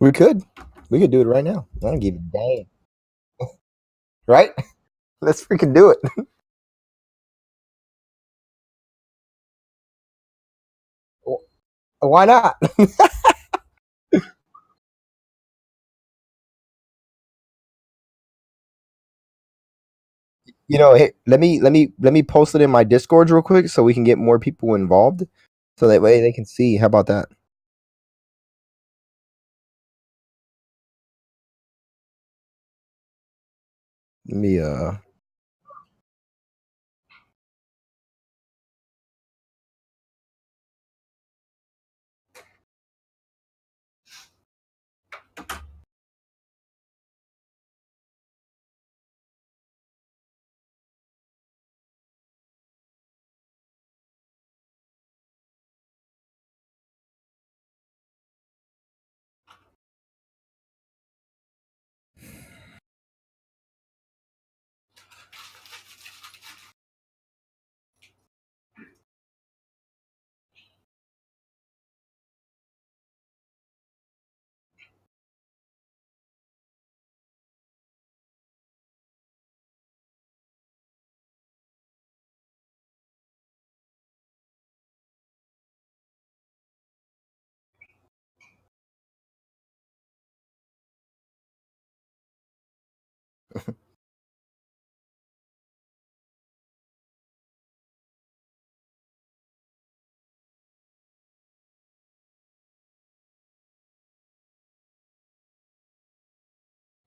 We could. We could do it right now. I don't give a damn. Right? Let's freaking do it. Why not? Hey, let me post it in my Discord real quick so we can get more people involved. So that way they can see. How about that? Let me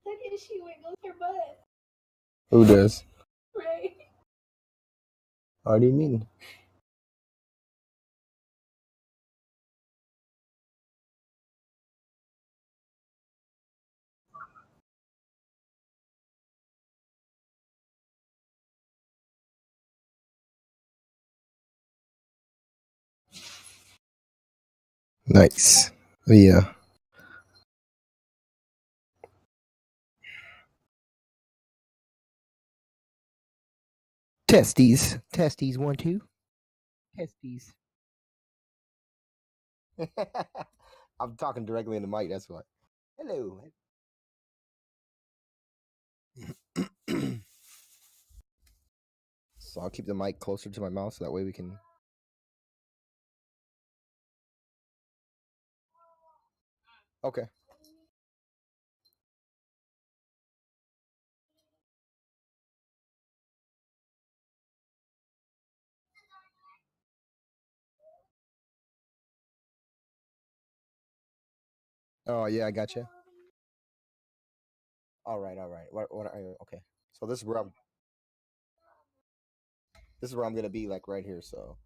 That issue wiggles her butt. Who does? Right. What do you mean? Nice. Yeah. Testes. Testes 1 2. Testes. I'm talking directly in the mic, that's why. Hello. So I'll keep the mic closer to my mouth so that way we can. Okay. Oh yeah, I got you. All right, all right. What are you? Okay. So this is where I'm gonna be like right here. So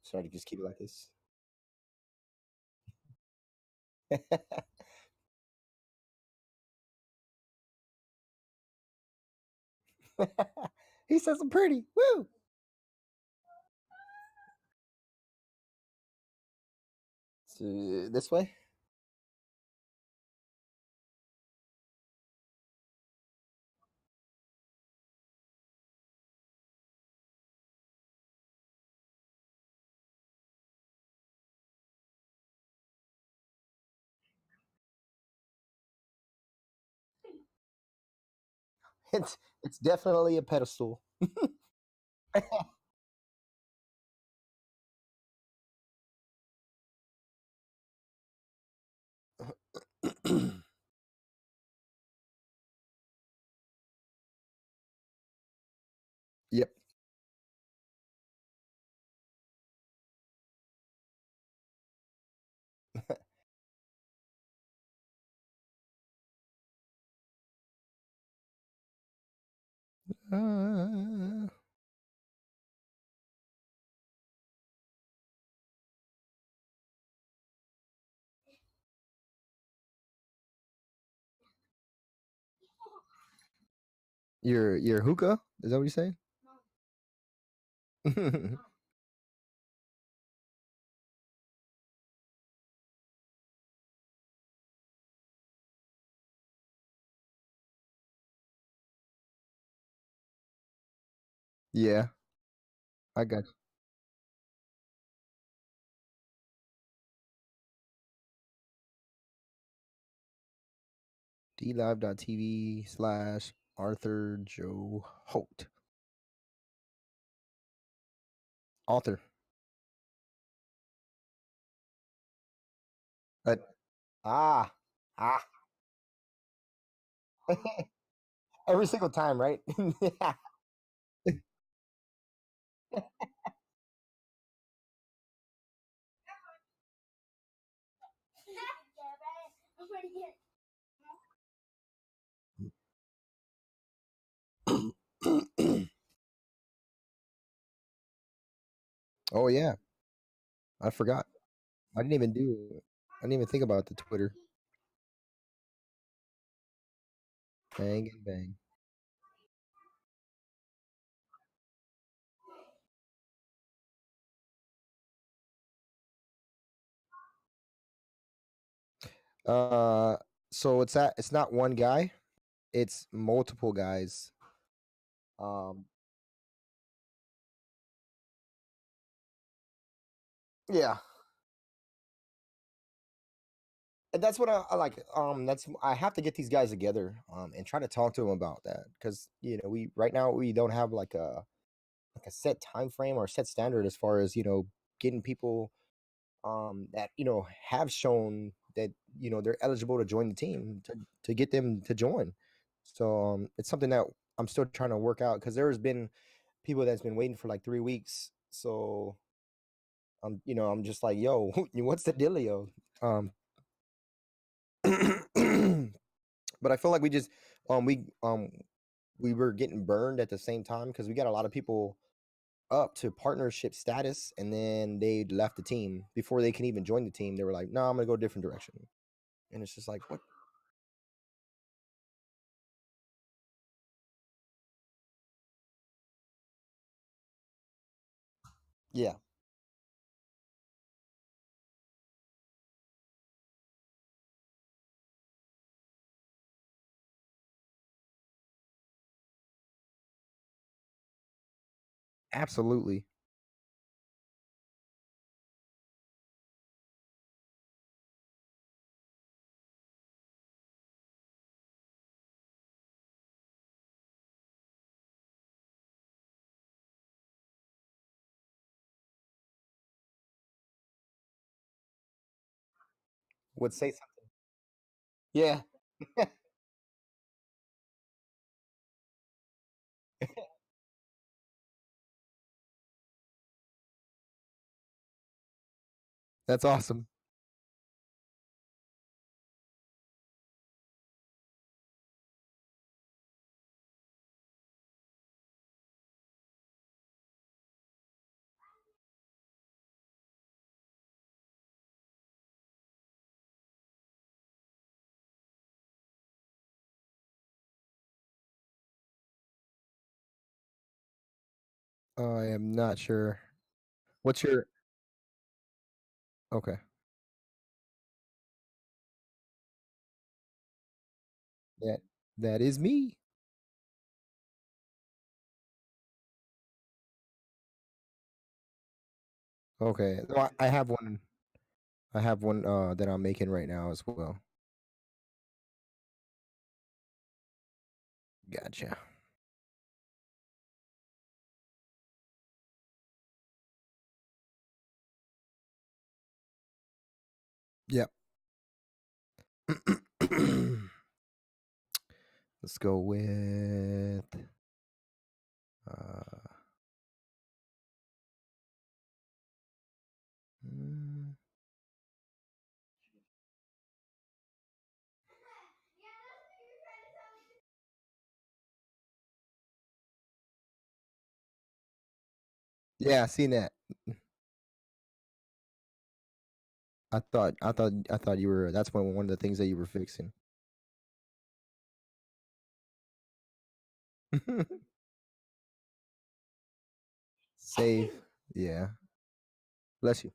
sorry to just keep it like this. He says I'm pretty. Woo! So, this way. It's definitely a pedestal. Yep. Uh, your hookah? Is that what you're saying? Yeah, I got you. DLive.tv/Arthur Joe Holt. Author. But ah ah every single time, right? Yeah. Oh yeah, I forgot. I didn't even do. I didn't even think about the Twitter. Bang and bang. Uh, so it's not one guy. It's multiple guys. Um, yeah, and that's what I like. That's I have to get these guys together. And try to talk to them about that because we right now we don't have like a set time frame or set standard as far as getting people that have shown that they're eligible to join the team to get them to join. So it's something that I'm still trying to work out because there's been people that's been waiting for like 3 weeks. So I'm just like, yo, what's the dealio? But I feel like um we um we were getting burned at the same time because we got a lot of people up to partnership status and then they left the team before they can even join the team. They were like, no, I'm gonna go a different direction. And it's just like, what? Yeah, absolutely. Would say something. Yeah, that's awesome. I am not sure. What's your okay? That that is me. Okay, no, I have one. I have one that I'm making right now as well. Gotcha. Yep. Let's go with uh mm, yeah, I seen that. I thought you were that's one of the things that you were fixing. Save. Yeah. Bless you.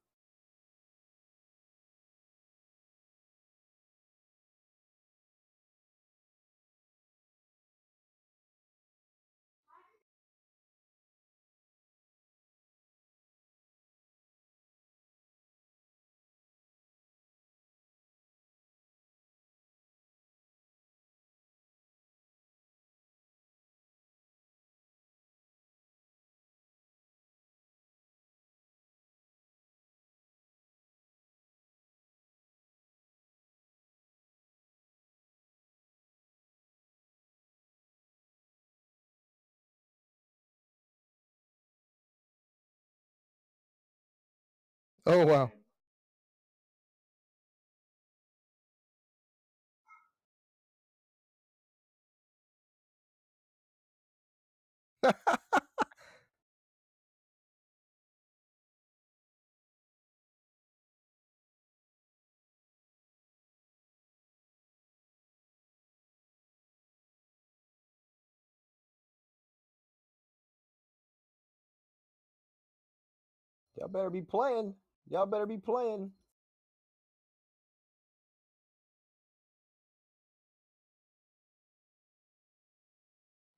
Oh wow. Y'all better be playing. Y'all better be playing.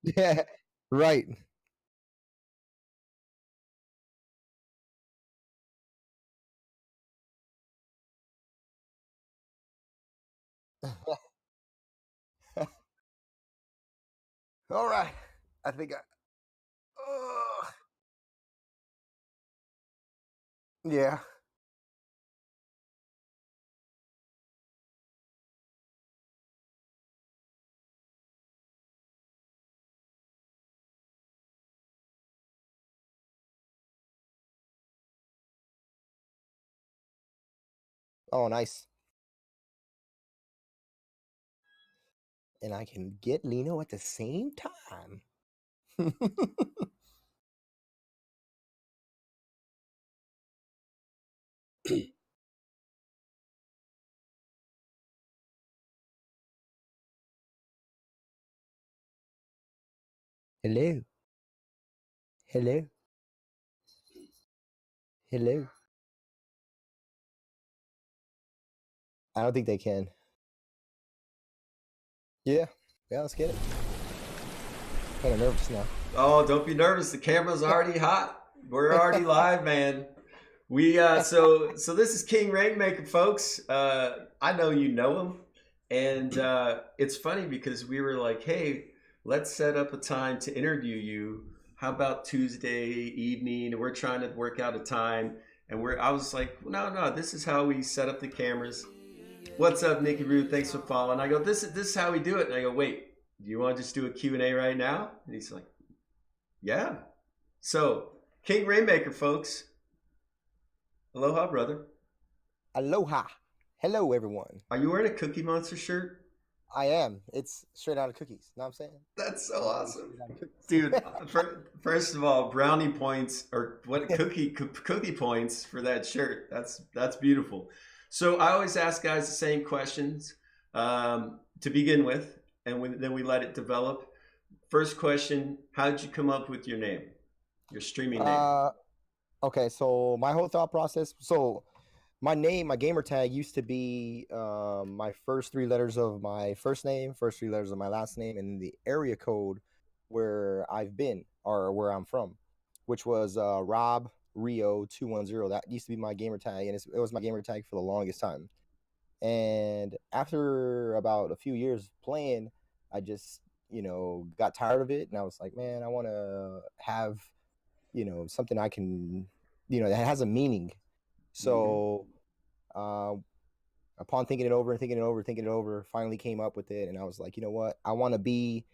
Yeah, right. All right. I think I. Uh, yeah. Oh, nice. And I can get Lino at the same time. Hello. Hello. Hello. I don't think they can. Yeah. Yeah, let's get it. Kind of nervous now. Oh, don't be nervous. The camera's already hot. We're already live, man. So this is King Rainmaker, folks. I know you know him, and it's funny because we were like, hey, let's set up a time to interview you. How about Tuesday evening? And we're trying to work out a time, and I was like, no, this is how we set up the cameras. What's up, Nikki Rude? Thanks for following. I go, this is how we do it. And I go, wait, do you want to just do a Q&A right now? And he's like, yeah. So, King Rainmaker, folks. Aloha, brother. Aloha. Hello, everyone. Are you wearing a Cookie Monster shirt? I am. It's straight out of cookies. Know what I'm saying? That's so Literally awesome. straight out of Dude, cookies. first of all, brownie points or what cookie points for that shirt. That's beautiful. So I always ask guys the same questions to begin with, and then we let it develop. First question: how did you come up with your name, your streaming name? uh, okay, so my whole thought process. So my name, my gamer tag used to be my first three letters of my first name, first three letters of my last name, and then the area code where I've been or where I'm from, which was Rob Rio 210. That used to be my gamer tag, and it was my gamer tag for the longest time. And after about a few years playing, I just got tired of it, and I was like, man, I want to have something I can that has a meaning. Mm-hmm. So uh, upon thinking it over and thinking it over, thinking it over, finally came up with it, and I was like, you know what? I want to be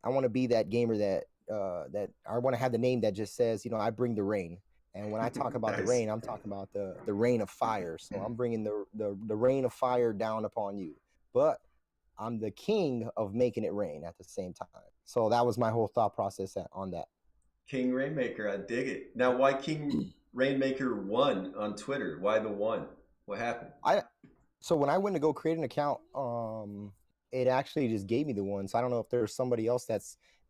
that gamer that I want to have the name that just says, I bring the rain. And when I talk about the Nice. rain, I'm talking about the rain of fire. So I'm bringing the rain of fire down upon you. But I'm the king of making it rain at the same time. So that was my whole thought process on that. King Rainmaker, I dig it. Now, why King Rainmaker 1 on Twitter? Why the 1? What happened? I So when I went to go create an account, it actually just gave me the one. So I don't know if there's somebody else that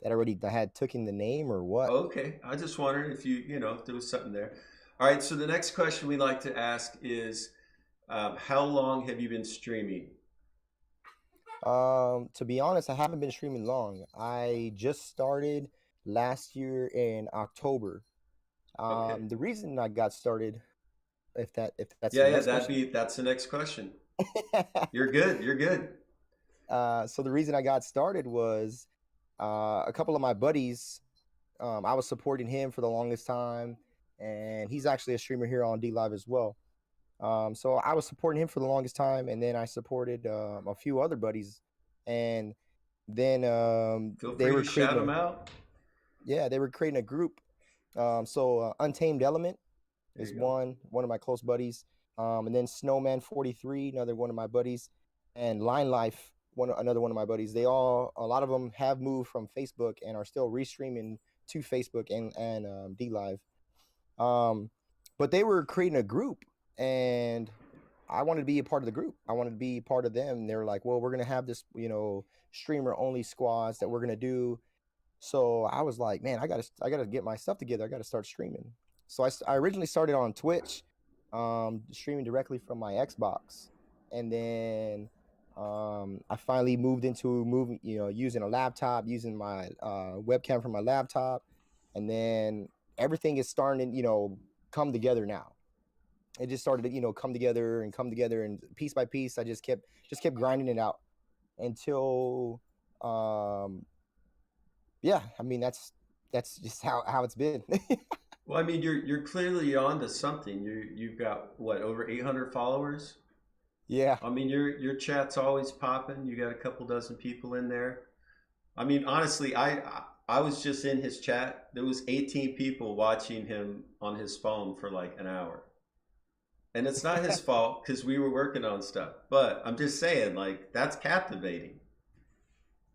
already had taken the name or what. Oh, okay. I just wondered if if there was something there. All right. So the next question we like to ask is, how long have you been streaming? To be honest, I haven't been streaming long. I just started last year in October. Okay. The reason I got started, if that's Yeah, your yeah. next question. That's the next question. You're good. You're good. So the reason I got started was a couple of my buddies. I was supporting him for the longest time, and he's actually a streamer here on D Live as well. So I was supporting him for the longest time, and then I supported a few other buddies, and then Feel they free were to shout creating them out. they were creating a group. So Untamed Element. There is you go. one of my close buddies. And then Snowman 43, another one of my buddies, and Line Life, another one of my buddies. A lot of them have moved from Facebook and are still restreaming to Facebook and D Live. Um, but they were creating a group, and I wanted to be a part of the group. I wanted to be part of them. They were like, "Well, we're gonna have this, streamer only squads that we're gonna do." So I was like, "Man, I gotta get my stuff together. I gotta start streaming." So I originally started on Twitch, streaming directly from my Xbox, and then I finally moved into moving, using a laptop, using my webcam from my laptop, and then everything is starting to, come together now. It just started to, come together, and piece by piece, I just kept grinding it out until, um, yeah. I mean, that's just how it's been. Well, I mean, you're clearly on to something. You've got what, over 800 followers. Yeah. I mean, your chat's always popping. You got a couple dozen people in there. I mean, honestly, I was just in his chat. There was 18 people watching him on his phone for like an hour, and it's not his fault because we were working on stuff. But I'm just saying, like, that's captivating.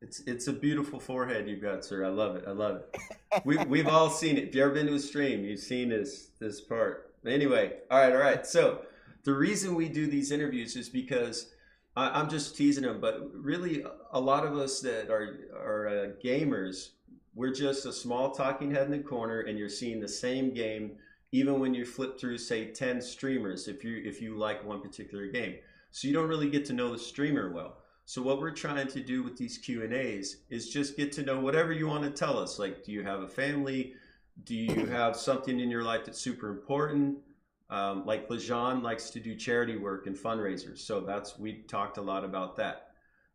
It's a beautiful forehead you've got, sir. I love it. I love it. We've all seen it. If you ever been to a stream, you've seen this part. Anyway, all right. So the reason we do these interviews is because I'm just teasing them, but really a lot of us that are gamers, we're just a small talking head in the corner, and you're seeing the same game even when you flip through, say, 10 streamers if you like one particular game. So you don't really get to know the streamer well. So what we're trying to do with these Q&As is just get to know whatever you want to tell us. Like, do you have a family? Do you have something in your life that's super important? Like Lejean likes to do charity work and fundraisers. So we talked a lot about that.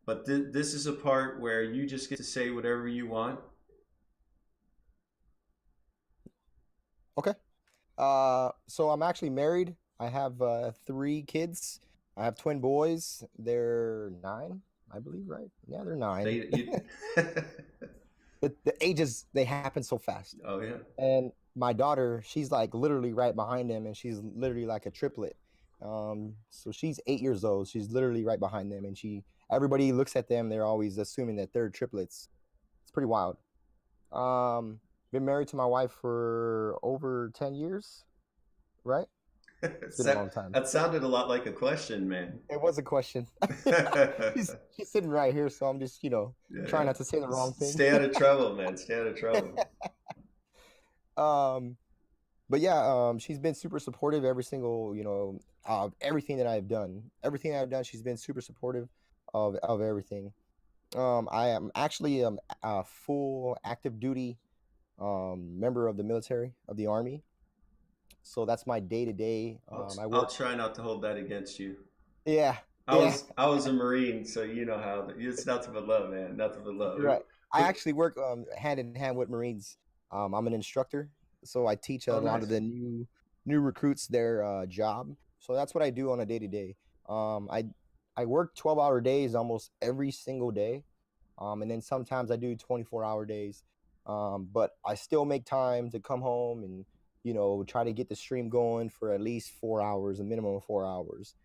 But this is a part where you just get to say whatever you want. Okay. So I'm actually married. I have 3 kids. I have twin boys. They're 9, I believe, right? Yeah, they're 9. The ages, they happen so fast. Oh yeah. And my daughter, she's like literally right behind them, and she's literally like a triplet. So she's 8 years old. She's literally right behind them, and everybody looks at them. They're always assuming that they're triplets. It's pretty wild. Um, been married to my wife for over 10 years, right? It's been a long time. That sounded a lot like a question, man. It was a question. she's sitting right here, so I'm just, trying not to say the wrong thing. Stay out of trouble, man. Stay out of trouble. But yeah, she's been super supportive every single, everything that I've done. Everything I've done, she's been super supportive of everything. I am actually a full active duty member of the military, of the Army. So that's my day to day. I'll try not to hold that against you. Yeah. I was a Marine, so you know how it's nothing but love, man. Nothing but love. Right. I actually work hand in hand with Marines. I'm an instructor, so I teach a lot of the new recruits their job. So that's what I do on a day to day. I work 12-hour days almost every single day, and then sometimes I do 24-hour days. But I still make time to come home and try to get the stream going for at least 4 hours, a minimum of 4 hours.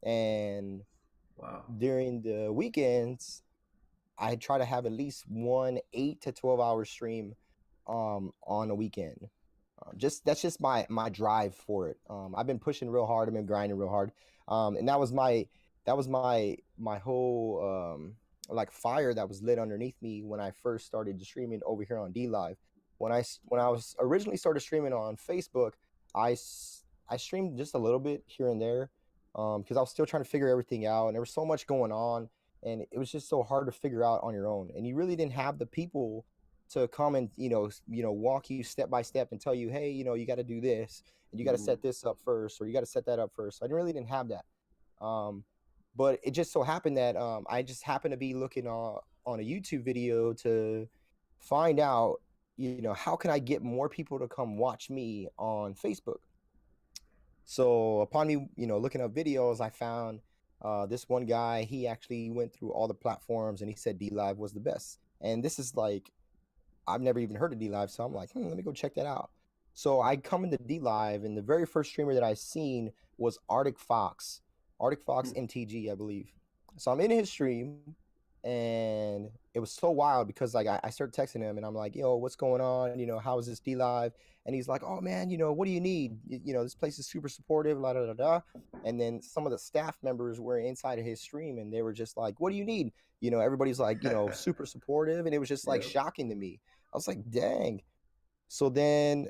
And wow, during the weekends, I try to have at least one 8 to 12 hour stream on a weekend. That's just my drive for it. I've been pushing real hard. I've been grinding real hard. And that was my whole like fire that was lit underneath me when I first started streaming over here on D Live. When I was originally started streaming on Facebook, I streamed just a little bit here and there, because I was still trying to figure everything out, and there was so much going on, and it was just so hard to figure out on your own, and you really didn't have the people to come and walk you step by step and tell you, hey, you got to do this, and you got to set this up first, or you got to set that up first. So I really didn't have that. But it just so happened that I just happened to be looking on a YouTube video to find out, how can I get more people to come watch me on Facebook? So upon me, looking up videos, I found this one guy. He actually went through all the platforms, and he said D Live was the best. And this is like, I've never even heard of D Live, so I'm like, let me go check that out. So I come into D Live, and the very first streamer that I seen was Arctic Fox MTG, I believe. So I'm in his stream, and it was so wild because like I started texting him, and I'm like, yo, what's going on? How is this D Live? And he's like, oh man, what do you need? This place is super supportive, la da da da. And then some of the staff members were inside of his stream, and they were just like, what do you need? Everybody's like, super supportive, and it was just like Yep. shocking to me. I was like, dang. So then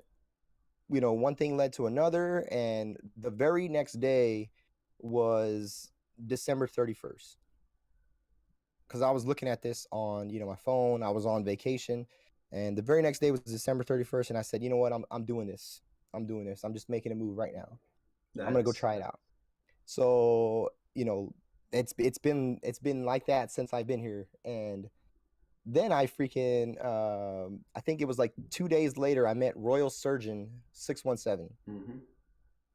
one thing led to another, and the very next day was December 31st. Because I was looking at this on, my phone. I was on vacation, and the very next day was December 31st, and I said, you know what, I'm doing this. I'm doing this. I'm just making a move right now. I'm gonna go Nice. try it out. So, it's been like that since I've been here. And then I freaking I think it was like 2 days later I met Royal Surgeon 617, Mm-hmm.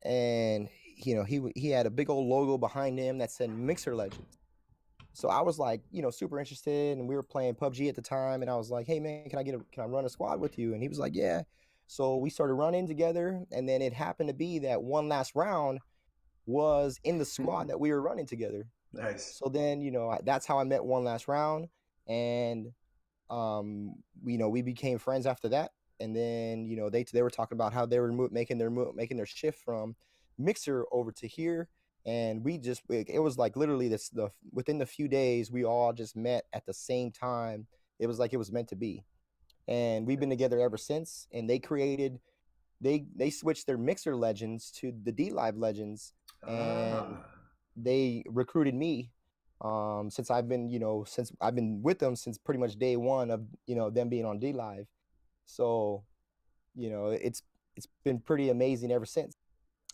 and he had a big old logo behind him that said Mixer Legends. So I was like, super interested, and we were playing PUBG at the time, and I was like, hey man, can I run a squad with you? And he was like, yeah. So we started running together, and then it happened to be that one last round was in the squad that we were running together. Nice. So then, that's how I met One Last Round, and we became friends after that. And then they were talking about how they were making their shift from Mixer over to here, and it was like literally within the few days we all just met at the same time. It was like it was meant to be, and we've been together ever since. And they switched their Mixer Legends to the D Live Legends, and Ah, they recruited me, since I've been with them since pretty much day one of them being on D Live. So it's been pretty amazing ever since.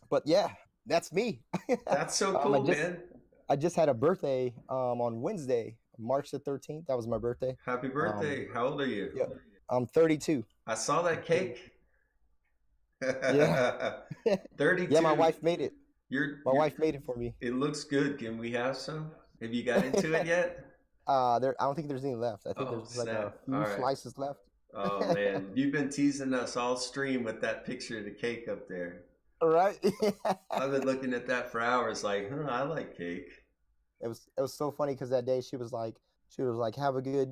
But yeah, that's me. that's so um, I cool, just man. I just had a birthday on Wednesday, March the 13th. That was my birthday. Happy Um, birthday. How old are you? yeah, I'm 32. I saw I'm that 30. cake. Yeah, yeah. My 32. wife made it. My You're wife made it for me. it looks good. Can we have some? Have you got into it yet? I don't think there's any left. I think Oh, there's like a snap. All few right. slices left. Oh man, you've been teasing us all stream with that picture of the cake up there. Right? I've been looking at that for hours like, I like cake. It was so funny because that day she was like, have a good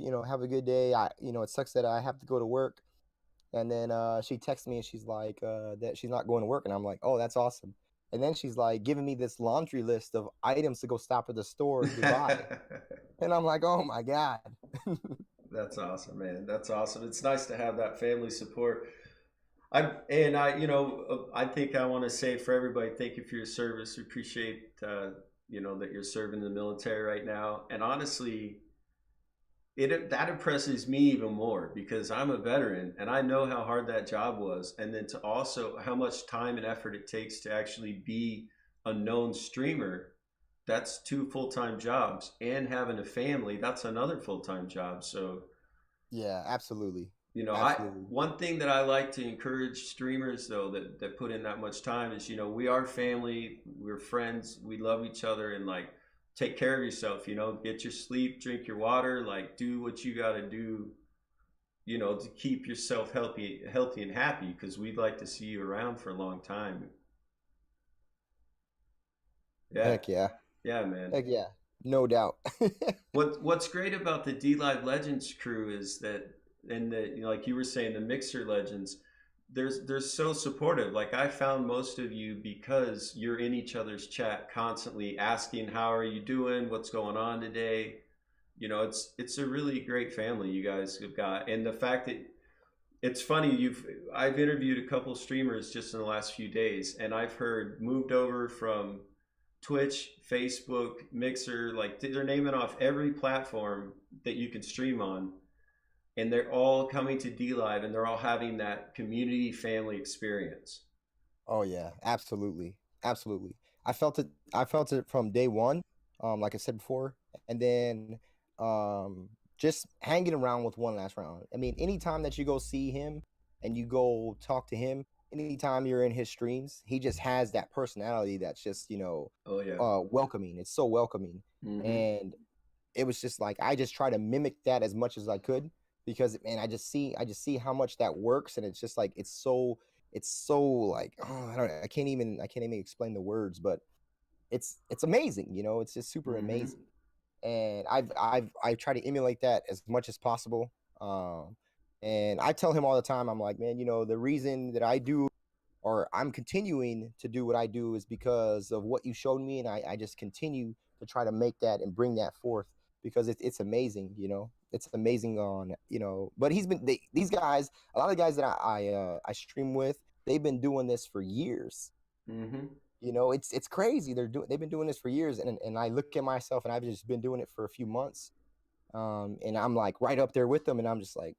day. It sucks that I have to go to work. And then she texts me, and she's like, that she's not going to work, and I'm like, oh, that's awesome. And then she's like giving me this laundry list of items to go stop at the store to buy, and I'm like, oh my god. That's awesome, man. That's awesome. It's nice to have that family support. I think I want to say for everybody, thank you for your service. We appreciate, that you're serving in the military right now. And honestly, that impresses me even more because I'm a veteran and I know how hard that job was, and then to also how much time and effort it takes to actually be a known streamer. That's two full-time jobs, and having a family, that's another full-time job. So Yeah, absolutely, I absolutely. one thing that I like to encourage streamers though that put in that much time is, we are family, we're friends, we love each other, and like take care of yourself, get your sleep, drink your water, like do what you got to do, to keep yourself healthy and happy, because we'd like to see you around for a long time. Yeah, Heck yeah, yeah, man. heck yeah, no doubt. What's great about the D Live Legends crew is that, and like you were saying, the Mixer Legends, they're so supportive. Like I found most of you because you're in each other's chat constantly asking, how are you doing? What's going on today? It's a really great family you guys have got, and the fact that it's funny, I've interviewed a couple streamers just in the last few days, and I've heard moved over from Twitch, Facebook, Mixer, like they're naming off every platform that you can stream on, and they're all coming to D Live, and they're all having that community family experience. Oh yeah, absolutely, absolutely. I felt it. I felt it from day one. Like I said before, and then just hanging around with One Last Round. I mean, anytime that you go see him and you go talk to him, anytime you're in his streams, he just has that personality that's just Oh yeah. welcoming. It's so welcoming, Mm-hmm. and it was just like I just try to mimic that as much as I could, because man, I just see how much that works, and it's just like it's so like, oh, I can't even explain the words, but it's amazing, you know, it's just super Mm-hmm. amazing. And I try to emulate that as much as possible. Um, and I tell him all the time, I'm like, man, you know, the reason that I do or I'm continuing to do what I do is because of what you showed me, and I just continue to try to make that and bring that forth because it's amazing, you know. It's amazing on, you know. But these guys, a lot of the guys that I stream with, they've been doing this for years. Mm-hmm. You know, it's crazy. They've been doing this for years, and I look at myself, and I've just been doing it for a few months, and I'm like right up there with them, and I'm just like,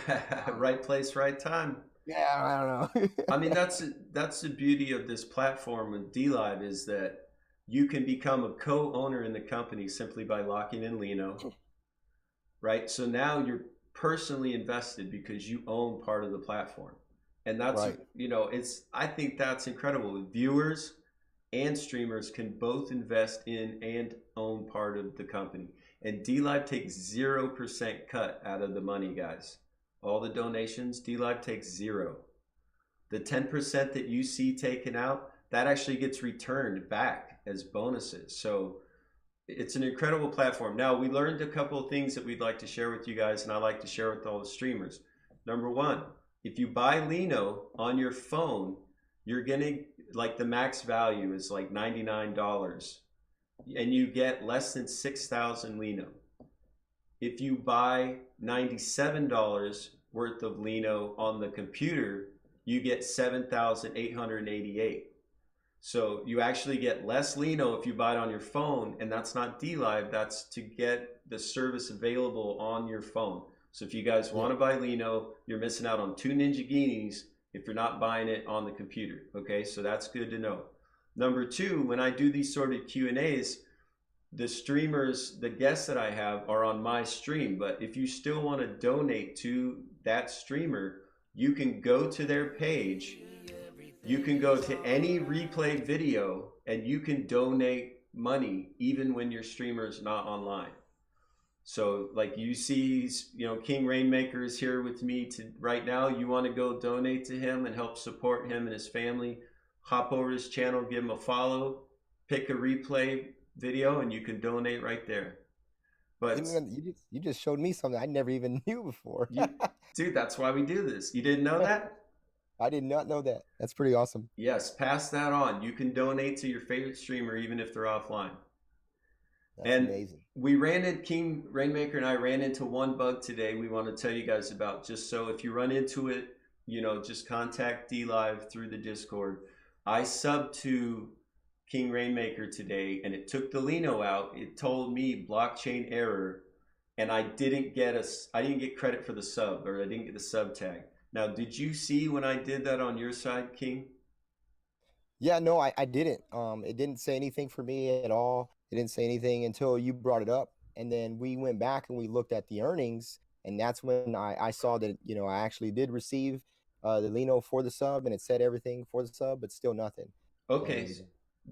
wow, Right place, right time. yeah, I don't I mean, know. that's the beauty of this platform with DLive is that you can become a co-owner in the company simply by locking in Lino, right? So now you're personally invested because you own part of the platform. And that's, Right. you know, it's, I think that's incredible. Viewers and streamers can both invest in and own part of the company. And DLive takes 0% cut out of the money, guys. All the donations, DLive takes zero. The 10% that you see taken out, that actually gets returned back as bonuses. So it's an incredible platform. Now, we learned a couple of things that we'd like to share with you guys, and I like to share with all the streamers. Number one, if you buy Lino on your phone, you're gonna, like, the max value is like $99, and you get less than 6,000 Lino. If you buy $97 worth of Lino on the computer, you get 7,888. So you actually get less Lino if you buy it on your phone, and that's not DLive, that's to get the service available on your phone. So if you guys Yeah. want to buy Lino, you're missing out on 2 Ninja if you're not buying it on the computer. Okay, so that's good to know. Number two, when I do these sort of Q&As, the streamers, the guests that I have are on my stream, but if you still want to donate to that streamer, you can go to their page, you can go to any replay video, and you can donate money even when your streamer is not online. So like you see, you know, King Rainmaker is here with me to right now. You want to go donate to him and help support him and his family, hop over his channel, give him a follow, pick a replay video, and you can donate right there. But You just showed me something I never even knew before. you, dude, that's why we do this. You didn't know that? I did not know that. That's pretty awesome. Yes, pass that on. You can donate to your favorite streamer even if they're offline. That's And amazing. we ran into King Rainmaker and I ran into one bug today we want to tell you guys about, just so if you run into it, you know, just contact DLive through the Discord. I subbed to King Rainmaker today and it took the Lino out. It told me blockchain error, and I didn't get credit for the sub, or I didn't get the sub tag. Now, did you see when I did that on your side, King? Yeah, no, I didn't. It didn't say anything for me at all. It didn't say anything until you brought it up. And then we went back and we looked at the earnings. And that's when I saw that, you know, I actually did receive the Lino for the sub and it said everything for the sub, but still nothing. Okay. And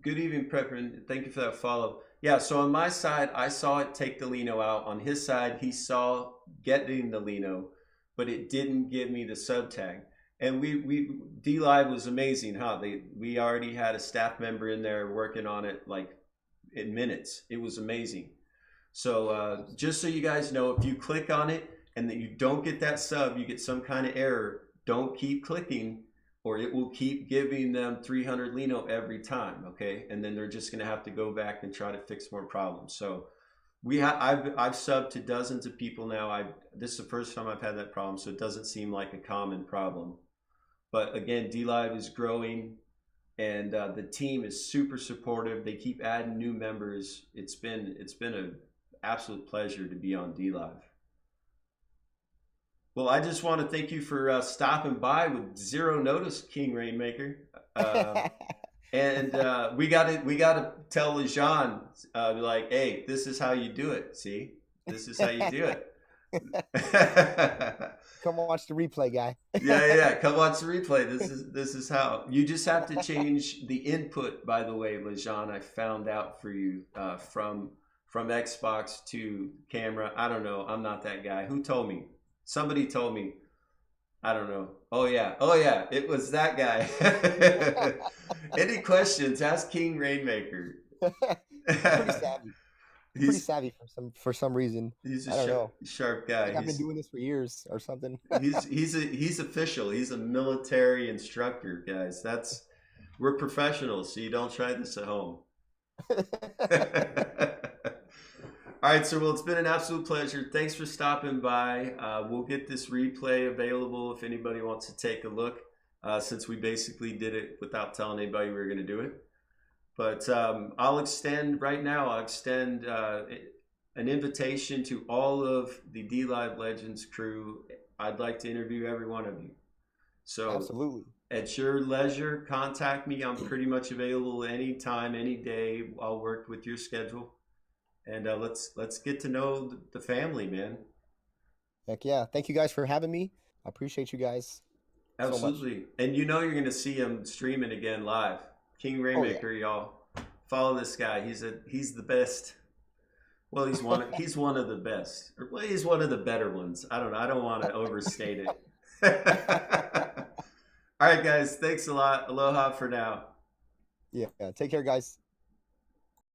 Good evening, Prepper. Thank you for that follow. Yeah, so on my side, I saw it take the Lino out. On his side, he saw getting the Lino, but it didn't give me the sub tag. And we DLive was amazing, huh? We already had a staff member in there working on it like in minutes. It was amazing. So just so you guys know, if you click on it and that you don't get that sub, you get some kind of error, don't keep clicking, or it will keep giving them 300 Lino every time, okay? And then they're just gonna have to go back and try to fix more problems. So I've subbed to dozens of people now. This is the first time I've had that problem, so it doesn't seem like a common problem. But again, DLive is growing, and the team is super supportive. They keep adding new members. It's been an absolute pleasure to be on DLive. Well, I just want to thank you for stopping by with zero notice, King Rainmaker. And we gotta tell Lejean, like, hey, this is how you do it. See, this is how you do it. come watch the replay, guy. Yeah. Come watch the replay. This is how you just have to change the input. By the way, Lejean, I found out for you from Xbox to camera. I don't know. I'm not that guy. Who told me? Somebody told me. I don't know. Oh yeah. It was that guy. Any questions? Ask King Rainmaker. I'm pretty savvy. I'm pretty he's savvy for some reason. he's a I don't know. sharp I guy. think I've been doing this for years or something. He's official. He's a military instructor, guys. We're professionals, so you don't try this at home. All right, so well, it's been an absolute pleasure. Thanks for stopping by. We'll get this replay available if anybody wants to take a look, since we basically did it without telling anybody we were going to do it. But I'll extend an invitation to all of the D Live Legends crew. I'd like to interview every one of you. So Absolutely. at your leisure, contact me. I'm pretty much available anytime, any day. I'll work with your schedule. And let's get to know the family, man. Heck yeah. Thank you guys for having me. I appreciate you guys so much. Absolutely. And you know you're going to see him streaming again live. King Rainmaker, y'all. Follow this guy. He's the best. Well, he's one of the best. Or well, he's one of the better ones. I don't know. I don't want to overstate it. All right, guys. Thanks a lot. Aloha for now. Yeah. Take care, guys.